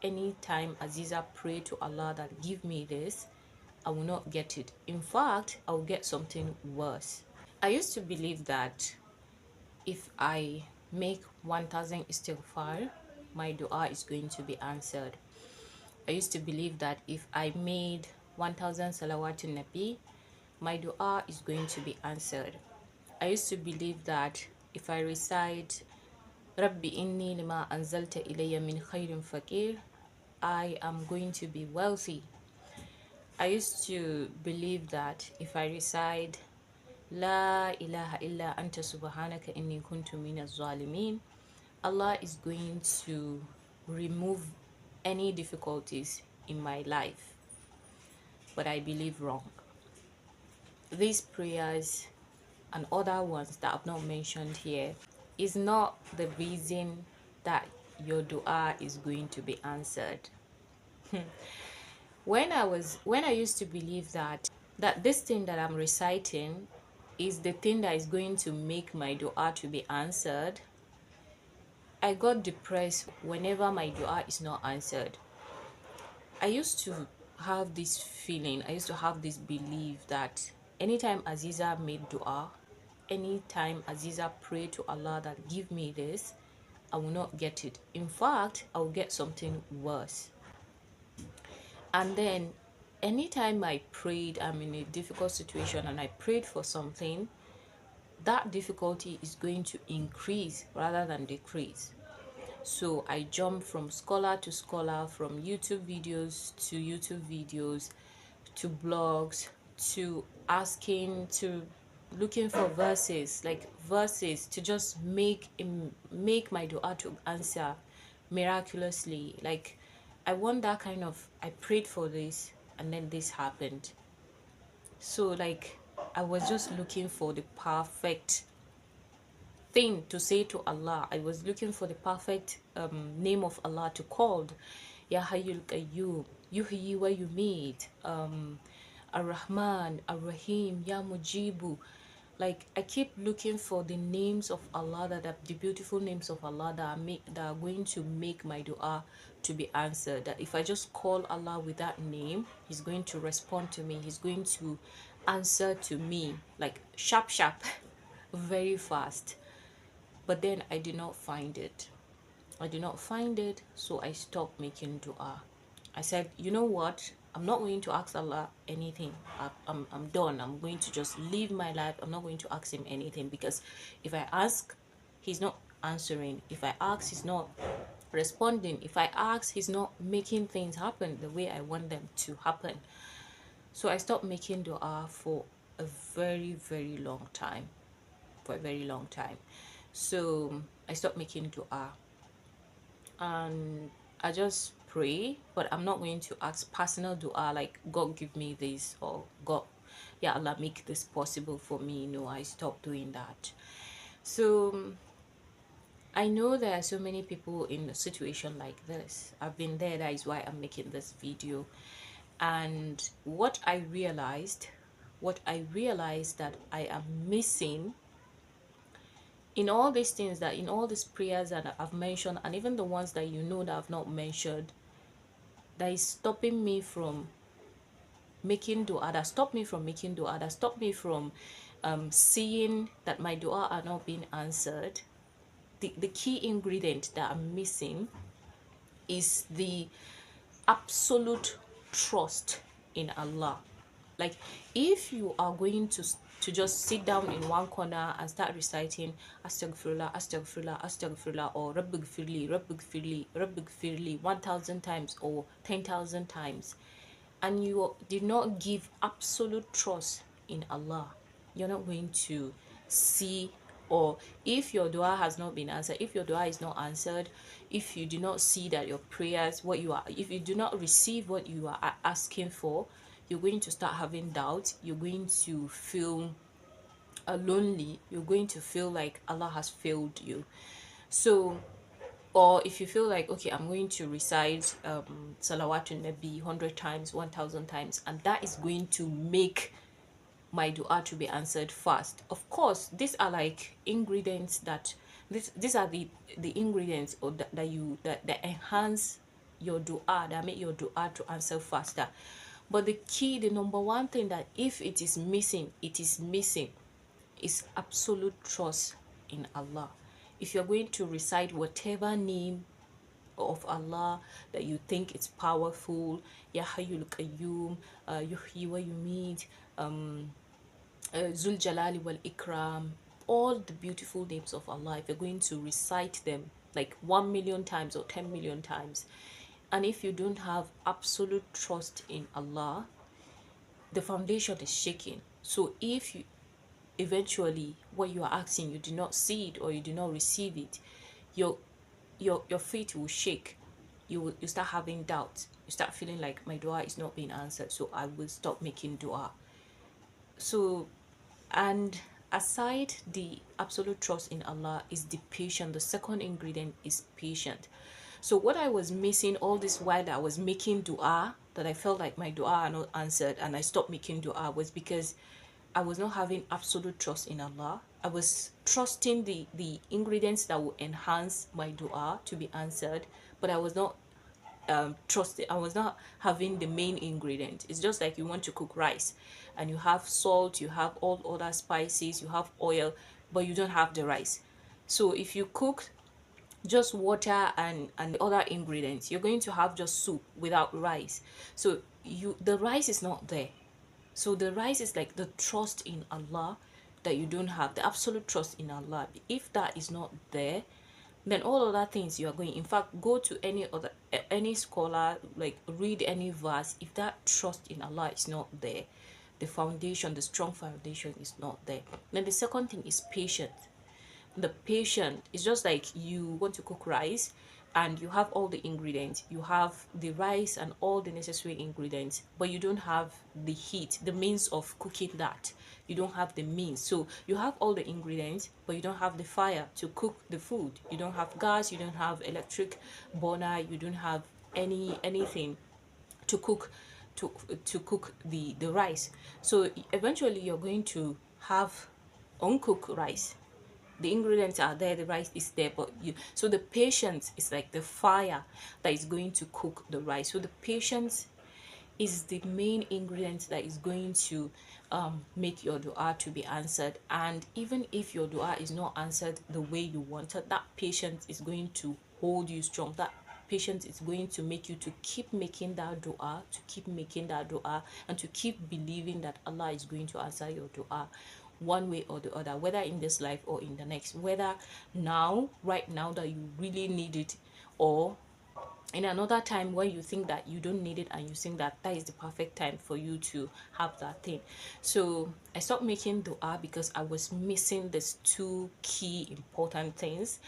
anytime Aziza pray to Allah that give me this, I will not get it. In fact, I will get something worse. I used to believe that if I make 1000 istighfar, my dua is going to be answered. I used to believe that if I made 1000 salawatun nabi, my dua is going to be answered. I used to believe that if I recite Rabbi inni lima anzalta ilayya min khairin fakir, I am going to be wealthy. I used to believe that if I recite La ilaha illa anta subhanaka inni kuntu minaz zalimin, Allah is going to remove any difficulties in my life. But I believe wrong. These prayers and other ones that I've not mentioned here is not the reason that your dua is going to be answered. When I used to believe that this thing that I'm reciting is the thing that is going to make my dua to be answered, I got depressed whenever my dua is not answered. I used to have this feeling, I used to have this belief that anytime Aziza made dua, anytime Aziza prayed to Allah that give me this, I will not get it. In fact, I will get something worse. And then anytime I prayed, I'm in a difficult situation and I prayed for something, that difficulty is going to increase rather than decrease. So I jump from scholar to scholar, from YouTube videos to blogs, to asking, to looking for verses, to just make my dua to answer miraculously. Like, I want that kind of, I prayed for this and then this happened. So like, I was just looking for the perfect thing to say to Allah. I was looking for the perfect name of Allah to call. Ya Hayyul Qayyum, Yuhyi wa Yumit, Ar-Rahman, Ar-Rahim, Ya Mujibu. Like, I keep looking for the names of Allah, that are the beautiful names of Allah that are going to make my dua to be answered. That if I just call Allah with that name, He's going to respond to me. He's going to answer to me, like sharp, very fast. But then I did not find it. So I stopped making dua. I said, you know what? I'm not going to ask Allah anything. I'm done. I'm going to just live my life. I'm not going to ask Him anything, because if I ask, He's not answering. If I ask, He's not responding. If I ask, He's not making things happen the way I want them to happen. So I stopped making dua for a very, very long time. So I stopped making dua and I just pray, but I'm not going to ask personal dua like God give me this, or God, yeah, Allah make this possible for me. No, I stopped doing that. So I know there are so many people in a situation like this. I've been there. That is why I'm making this video. And what I realized that I am missing in all these things, that in all these prayers that I've mentioned, and even the ones that you know that I've not mentioned, that is stopping me from making dua, that stop me from making dua, that stop me from seeing that my dua are not being answered. The key ingredient that I'm missing is the absolute trust in Allah. Like, if you are going to just sit down in one corner and start reciting astaghfirullah, astaghfirullah, astaghfirullah, or rabbig firli 1000 times or 10,000 times, and you did not give absolute trust in Allah, you're not going to see, or if your dua has not been answered, if your dua is not answered, if you do not see that your prayers, if you do not receive what you are asking for, you're going to start having doubts. You're going to feel lonely. You're going to feel like Allah has failed you. So, or if you feel like, okay, I'm going to recite Salawatun Nabi 100 times, 1000 times, and that is going to make my dua to be answered fast. Of course, these are like ingredients that these are the ingredients, or that enhance your dua, that make your dua to answer faster. But the key, the number one thing that if it is missing, it is missing, is absolute trust in Allah. If you're going to recite whatever name of Allah that you think it's powerful, Ya Hayyul Qayyum, Yuhyi wa Yumit, Zul Jalali wal Ikram, all the beautiful names of Allah, if you're going to recite them like 1 million times or 10 million times, and if you don't have absolute trust in Allah, the foundation is shaking. So if you eventually what you are asking, you do not see it or you do not receive it, your faith will shake. You start having doubts. You start feeling like my dua is not being answered, so I will stop making dua. So, and aside the absolute trust in Allah is the patient. The second ingredient is patient. So what I was missing all this while that I was making dua, that I felt like my dua are not answered and I stopped making dua, was because I was not having absolute trust in Allah. I was trusting the ingredients that will enhance my dua to be answered, but I was not trusting. I was not having the main ingredient. It's just like you want to cook rice and you have salt, you have all other spices, you have oil, but you don't have the rice. So if you cook just water and the other ingredients, you're going to have just soup without rice. So the rice is not there. So the rice is like the trust in Allah that you don't have, the absolute trust in Allah. If that is not there, then all other things you are going, in fact, go to any scholar, like read any verse. If that trust in Allah is not there, the foundation, the strong foundation is not there. Then the second thing is patience. The patient is just like you want to cook rice and you have all the ingredients, you have the rice and all the necessary ingredients, but you don't have the heat, the means of cooking that. You don't have the means. So you have all the ingredients, but you don't have the fire to cook the food. You don't have gas, you don't have electric burner, you don't have anything to cook to cook the rice. So eventually you're going to have uncooked rice. The ingredients are there, the rice is there, but so the patience is like the fire that is going to cook the rice. So the patience is the main ingredient that is going to make your dua to be answered. And even if your dua is not answered the way you wanted, that patience is going to hold you strong. That patience is going to make you to keep making that dua, and to keep believing that Allah is going to answer your dua one way or the other, whether in this life or in the next, whether right now that you really need it, or in another time when you think that you don't need it and you think that that is the perfect time for you to have that thing. So I stopped making dua because I was missing these two key important things.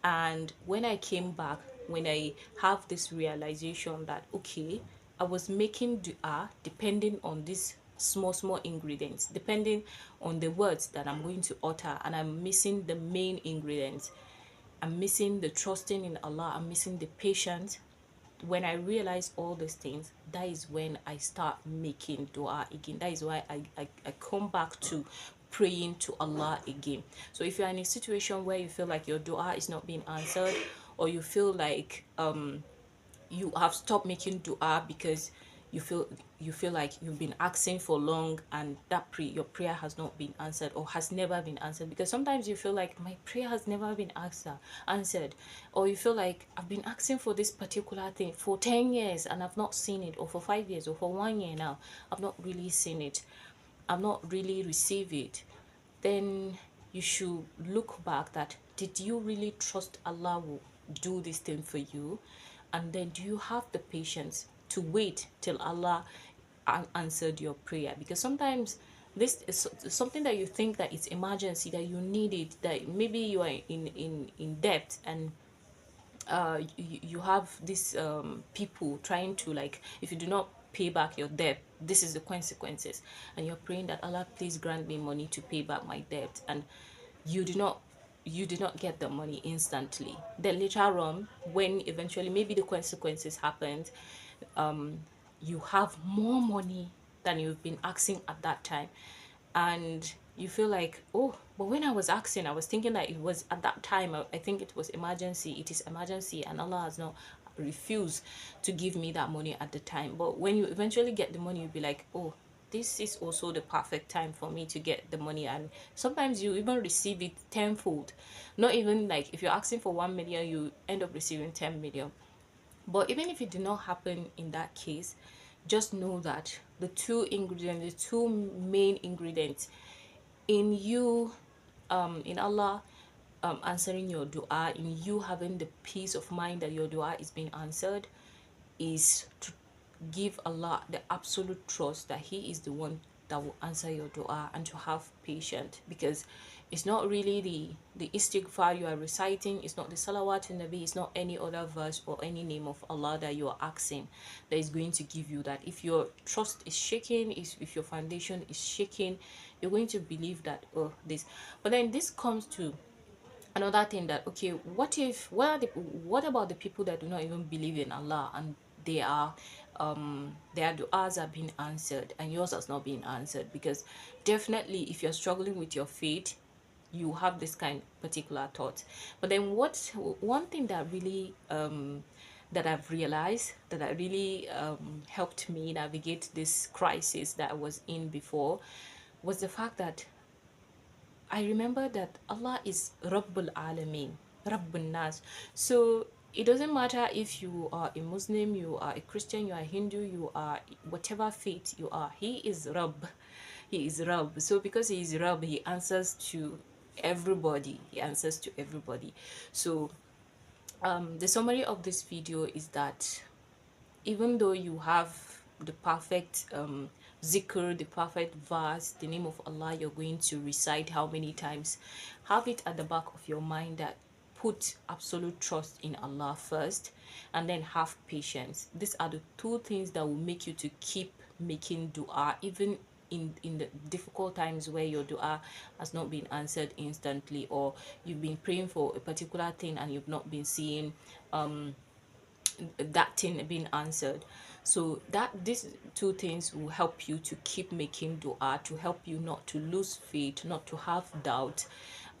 And when I came back, when I have this realization that okay, I was making dua depending on these small ingredients, depending on the words that I'm going to utter, and I'm missing the main ingredients. I'm missing the trusting in Allah, I'm missing the patience. When I realize all these things, that is when I start making dua again. That is why I come back to praying to Allah again. So if you're in a situation where you feel like your dua is not being answered, or you feel like you have stopped making dua because you feel like you've been asking for long and that your prayer has not been answered or has never been answered, because sometimes you feel like my prayer has never been answered, or you feel like I've been asking for this particular thing for 10 years and I've not seen it, or for 5 years, or for 1 year now, I've not really seen it, I've not really received it. Then you should look back, that did you really trust Allah will do this thing for you? And then do you have the patience to wait till Allah answered your prayer? Because sometimes this is something that you think that it's emergency, that you need it, that maybe you are in debt, and you have these people trying to, like, if you do not pay back your debt, this is the consequences, and you're praying that Allah, please grant me money to pay back my debt, and you do not get the money instantly. Then later on, when eventually maybe the consequences happened, you have more money than you've been asking at that time, and you feel like, oh, but when I was asking, I was thinking that it was at that time, I think it was emergency, it is emergency, and Allah has not refuse to give me that money at the time. But when you eventually get the money, you'll be like, oh, this is also the perfect time for me to get the money. And sometimes you even receive it tenfold. Not even like if you're asking for 1 million, you end up receiving 10 million. But even if it did not happen in that case, just know that the two main ingredients in you, in Allah answering your dua, in you having the peace of mind that your dua is being answered, is to give Allah the absolute trust that He is the one that will answer your dua, and to have patience, because it's not really the istighfar you are reciting, it's not the salawat in Nabi, it's not any other verse or any name of Allah that you are asking that is going to give you that. If your trust is shaking, if your foundation is shaking, you're going to believe that, oh, this. But then this comes to another thing, that okay, what about the people that do not even believe in Allah, and they are their du'as are being answered and yours has not been answered? Because definitely if you're struggling with your faith, you have this kind of particular thought. But then one thing that really that I've realized that really helped me navigate this crisis that I was in before, was the fact that I remember that Allah is Rabbul Alameen, Rabbun Nas. So it doesn't matter if you are a Muslim, you are a Christian, you are a Hindu, you are whatever faith you are, He is Rabb. He is Rabb. So because He is Rabb, He answers to everybody. He answers to everybody. So the summary of this video is that even though you have the perfect zikr, the perfect verse, the name of Allah you're going to recite how many times, have it at the back of your mind that put absolute trust in Allah first, and then have patience. These are the two things that will make you to keep making dua, even in the difficult times where your dua has not been answered instantly, or you've been praying for a particular thing and you've not been seeing that thing being answered. So that these two things will help you to keep making dua, to help you not to lose faith, not to have doubt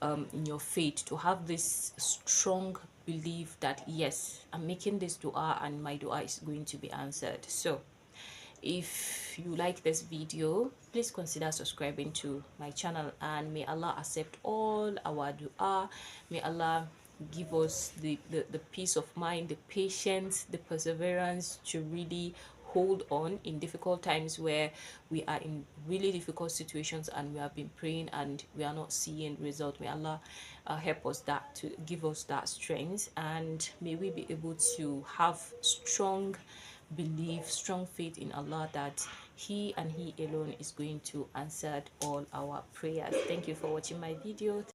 in your faith, to have this strong belief that yes, I'm making this dua and my dua is going to be answered. So if you like this video, please consider subscribing to my channel, and may Allah accept all our dua. May Allah give us the peace of mind, the patience, the perseverance to really hold on in difficult times where we are in really difficult situations and we have been praying and we are not seeing result. May Allah help us that, to give us that strength, and may we be able to have strong belief, strong faith in Allah that He and He alone is going to answer all our prayers. Thank you for watching my video.